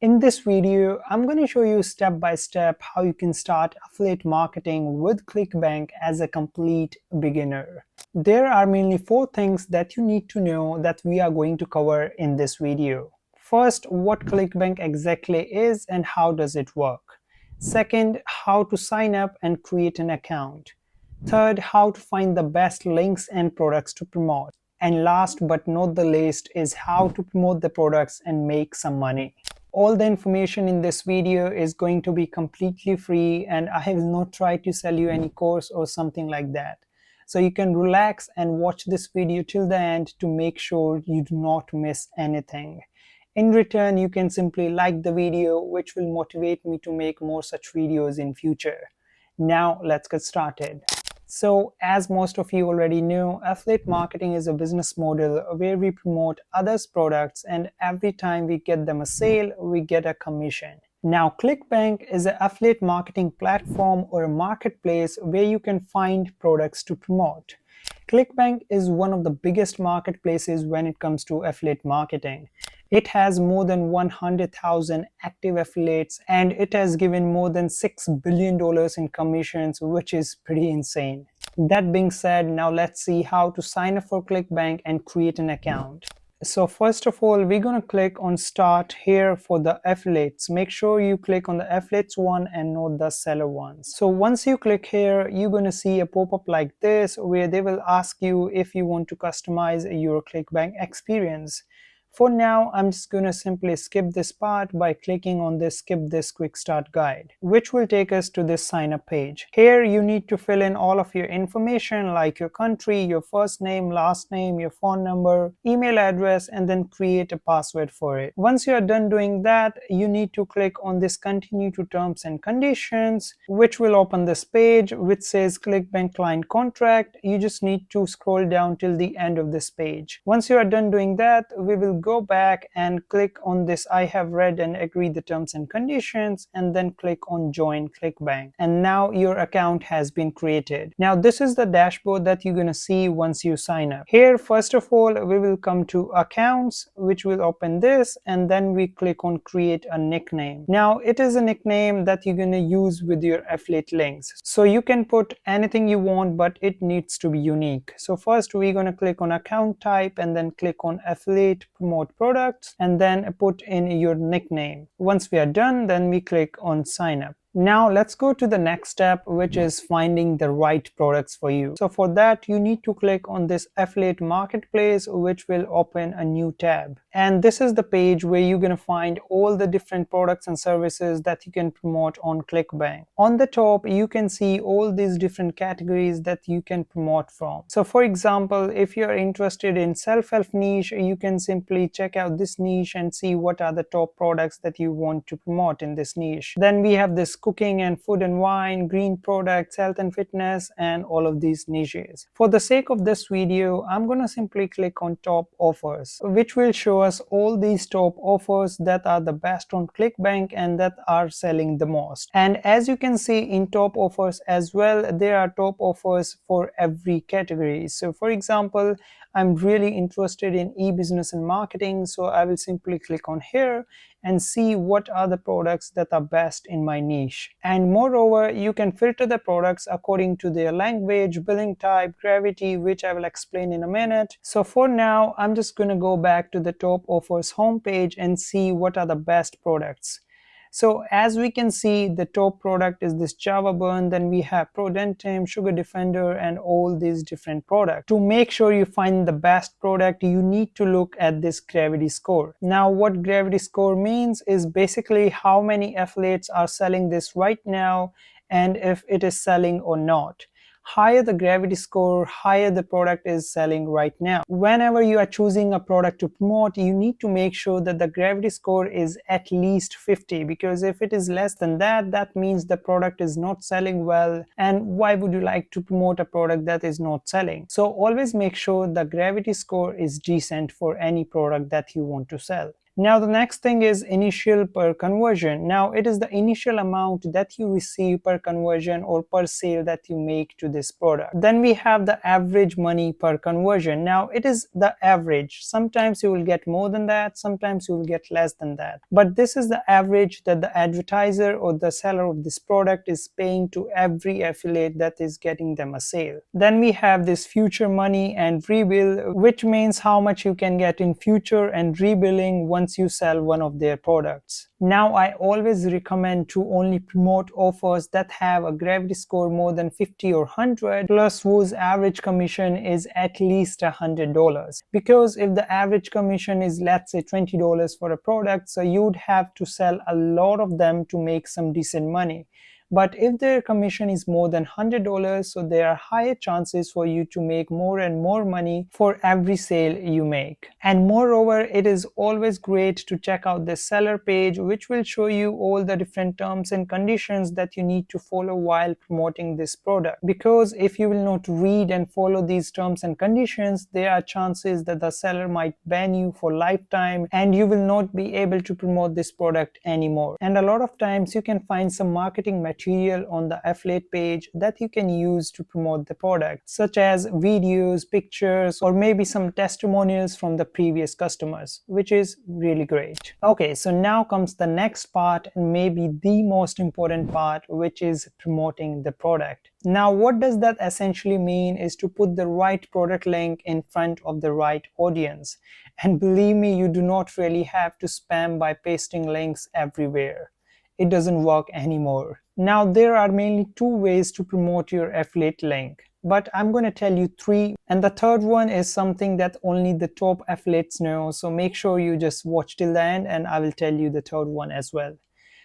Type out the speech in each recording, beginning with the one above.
In this video, I'm going to show you step by step how you can start affiliate marketing with Clickbank as a complete beginner. There are mainly 4 things that you need to know that we are going to cover in this video. First, what Clickbank exactly is and how does it work. Second, how to sign up and create an account. Third, how to find the best links and products to promote. And last but not the least is how to promote the products and make some money. All the information in this video is going to be completely free, and I will not try to sell you any course or something like that. So you can relax and watch this video till the end to make sure you do not miss anything. In return, you can simply like the video, which will motivate me to make more such videos in future. Now let's get started. So as most of you already know, affiliate marketing is a business model where we promote others' products, and every time we get them a sale, we get a commission. Now, Clickbank is an affiliate marketing platform or a marketplace where you can find products to promote. Clickbank is one of the biggest marketplaces when it comes to affiliate marketing. It has more than 100,000 active affiliates, and it has given more than $6 billion in commissions, which is pretty insane. That being said, now let's see how to sign up for Clickbank and create an account. So first of all, we're going to click on start here for the affiliates. Make sure you click on the affiliates one and not the seller ones. So once you click here, you're going to see a pop-up like this where they will ask you if you want to customize your Clickbank experience. For now, I'm just going to simply skip this part by clicking on this skip this quick start guide, which will take us to this sign up page. Here you need to fill in all of your information like your country, your first name, last name, your phone number, email address, and then create a password for it. Once you are done doing that, you need to click on this continue to terms and conditions, which will open this page which says Clickbank client contract. You just need to scroll down till the end of this page. Once you are done doing that, we will go back and click on this I have read and agreed the terms and conditions, and then click on join Clickbank, and now your account has been created. Now this is the dashboard that you're going to see once you sign up. Here first of all we will come to accounts, which will open this, and then we click on create a nickname. Now it is a nickname that you're going to use with your affiliate links, so you can put anything you want, but it needs to be unique. So first we're going to click on account type and then click on affiliate promote products and then put in your nickname. Once we are done, then we click on sign up. Now let's go to the next step, which is finding the right products for you. So for that you need to click on this affiliate marketplace, which will open a new tab, and this is the page where you're going to find all the different products and services that you can promote on Clickbank. On the top you can see all these different categories that you can promote from. So for example, if you're interested in self-help niche, you can simply check out this niche and see what are the top products that you want to promote in this niche. Then we have this cooking and food and wine, green products, health and fitness, and all of these niches. For the sake of this video, I'm going to simply click on top offers, which will show us all these top offers that are the best on Clickbank and that are selling the most. And as you can see in top offers as well, there are top offers for every category. So for example, I'm really interested in e-business and marketing, so I will simply click on here and see what are the products that are best in my niche. And moreover, you can filter the products according to their language, billing type, gravity, which I will explain in a minute. So for now, I'm just going to go back to the top offers homepage and see what are the best products. So as we can see, the top product is this Java Burn, then we have Prodentim, Sugar Defender, and all these different products. To make sure you find the best product, you need to look at this gravity score. Now what gravity score means is basically how many affiliates are selling this right now and if it is selling or not. Higher the gravity score, higher the product is selling right now. Whenever you are choosing a product to promote, you need to make sure that the gravity score is at least 50, because if it is less than that, that means the product is not selling well, and why would you like to promote a product that is not selling? So always make sure the gravity score is decent for any product that you want to sell. Now the next thing is initial per conversion. Now it is the initial amount that you receive per conversion or per sale that you make to this product. Then we have the average money per conversion. Now it is the average. Sometimes you will get more than that, sometimes you will get less than that. But this is the average that the advertiser or the seller of this product is paying to every affiliate that is getting them a sale. Then we have this future money and rebill, which means how much you can get in future and rebilling once you sell one of their products. Now I always recommend to only promote offers that have a gravity score more than 50 or 100 plus whose average commission is at least $100, because if the average commission is, let's say, $20 for a product, so you'd have to sell a lot of them to make some decent money. But if their commission is more than $100, so there are higher chances for you to make more and more money for every sale you make. And moreover, it is always great to check out the seller page, which will show you all the different terms and conditions that you need to follow while promoting this product. Because if you will not read and follow these terms and conditions, there are chances that the seller might ban you for lifetime and you will not be able to promote this product anymore. And a lot of times you can find some marketing material on the affiliate page that you can use to promote the product, such as videos, pictures, or maybe some testimonials from the previous customers, which is really great. Okay, so now comes the next part and maybe the most important part, which is promoting the product. Now what does that essentially mean is to put the right product link in front of the right audience. And believe me, you do not really have to spam by pasting links everywhere. It doesn't work anymore. Now there are mainly two ways to promote your affiliate link, but I'm going to tell you three, and the third one is something that only the top affiliates know, so make sure you just watch till the end and I will tell you the third one as well.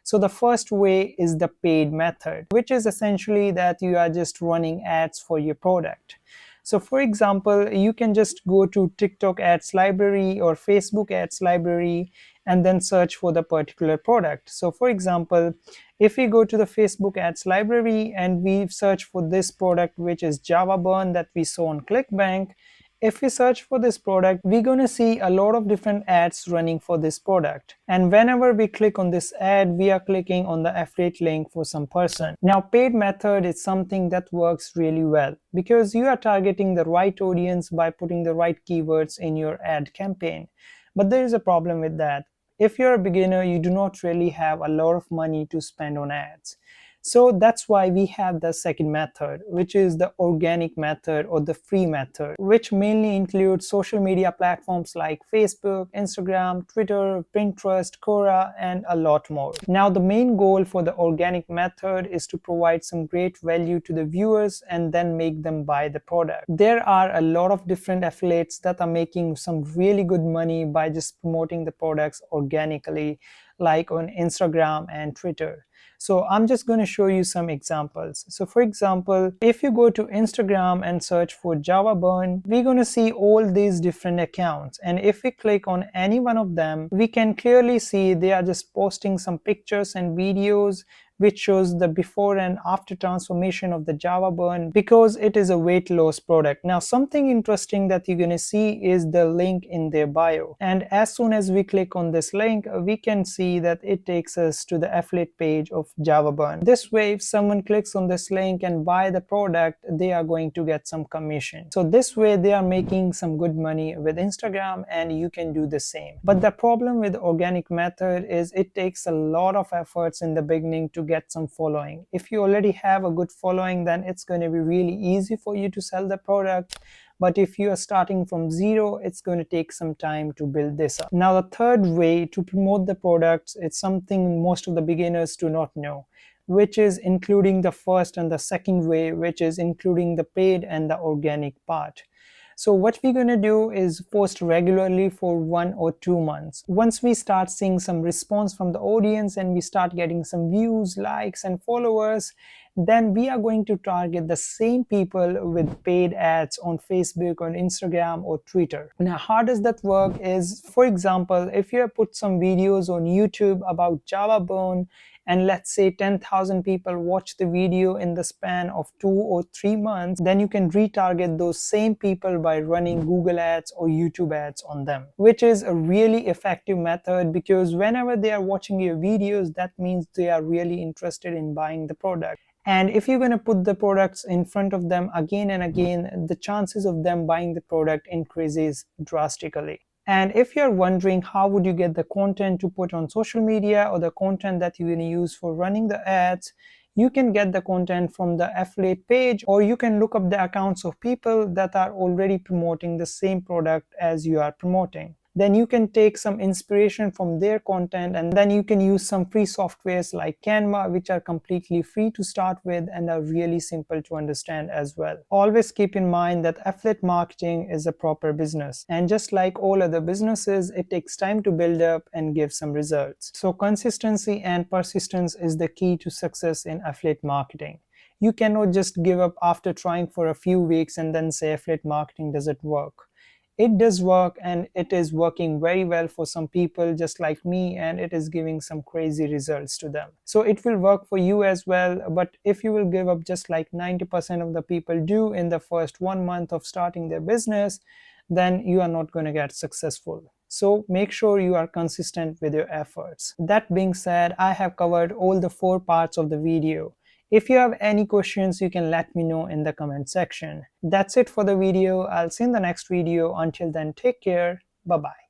So the first way is the paid method, which is essentially that you are just running ads for your product. So for example, you can just go to TikTok ads library or Facebook ads library and then search for the particular product. So for example, if we go to the Facebook ads library and we search for this product, which is Java Burn that we saw on Clickbank, if we search for this product, we're going to see a lot of different ads running for this product. And whenever we click on this ad, we are clicking on the affiliate link for some person. Now, paid method is something that works really well because you are targeting the right audience by putting the right keywords in your ad campaign. But there is a problem with that. If you're a beginner, you do not really have a lot of money to spend on ads. So that's why we have the second method, which is the organic method or the free method, which mainly includes social media platforms like Facebook, Instagram, Twitter, Pinterest, Quora, and a lot more. Now, the main goal for the organic method is to provide some great value to the viewers and then make them buy the product. There are a lot of different affiliates that are making some really good money by just promoting the products organically, like on Instagram and Twitter. So I'm just going to show you some examples. So for example, if you go to Instagram and search for Java Burn, we're going to see all these different accounts. And if we click on any one of them, we can clearly see they are just posting some pictures and videos which shows the before and after transformation of the Java Burn because it is a weight loss product. Now, something interesting that you're going to see is the link in their bio. And as soon as we click on this link, we can see that it takes us to the affiliate page of Java Burn. This way, if someone clicks on this link and buy the product, they are going to get some commission. So this way, they are making some good money with Instagram and you can do the same. But the problem with the organic method is it takes a lot of efforts in the beginning to get some following. If you already have a good following, then it's going to be really easy for you to sell the product. But if you are starting from zero, it's going to take some time to build this up. Now, the third way to promote the products, it's something most of the beginners do not know, which is including the first and the second way, which is including the paid and the organic part. So what we're going to do is post regularly for 1 or 2 months. Once we start seeing some response from the audience and we start getting some views, likes, and followers, then we are going to target the same people with paid ads on Facebook, on Instagram, or Twitter. Now, how does that work is, for example, if you have put some videos on YouTube about Java Bone, and let's say 10,000 people watch the video in the span of 2 or 3 months, then you can retarget those same people by running Google ads or YouTube ads on them, which is a really effective method, because whenever they are watching your videos, that means they are really interested in buying the product. And if you're going to put the products in front of them again and again, the chances of them buying the product increases drastically. And if you're wondering how would you get the content to put on social media, or the content that you're going to use for running the ads, you can get the content from the affiliate page, or you can look up the accounts of people that are already promoting the same product as you are promoting. Then you can take some inspiration from their content, and then you can use some free softwares like Canva, which are completely free to start with and are really simple to understand as well. Always keep in mind that affiliate marketing is a proper business, and just like all other businesses, it takes time to build up and give some results. So consistency and persistence is the key to success in affiliate marketing. You cannot just give up after trying for a few weeks and then say affiliate marketing doesn't work. It does work, and it is working very well for some people just like me, and it is giving some crazy results to them. So it will work for you as well, but if you will give up just like 90% of the people do in the first 1 month of starting their business, then you are not going to get successful. So make sure you are consistent with your efforts. That being said, I have covered all the 4 parts of the video. If you have any questions, you can let me know in the comment section. That's it for the video. I'll see you in the next video. Until then, take care. Bye-bye.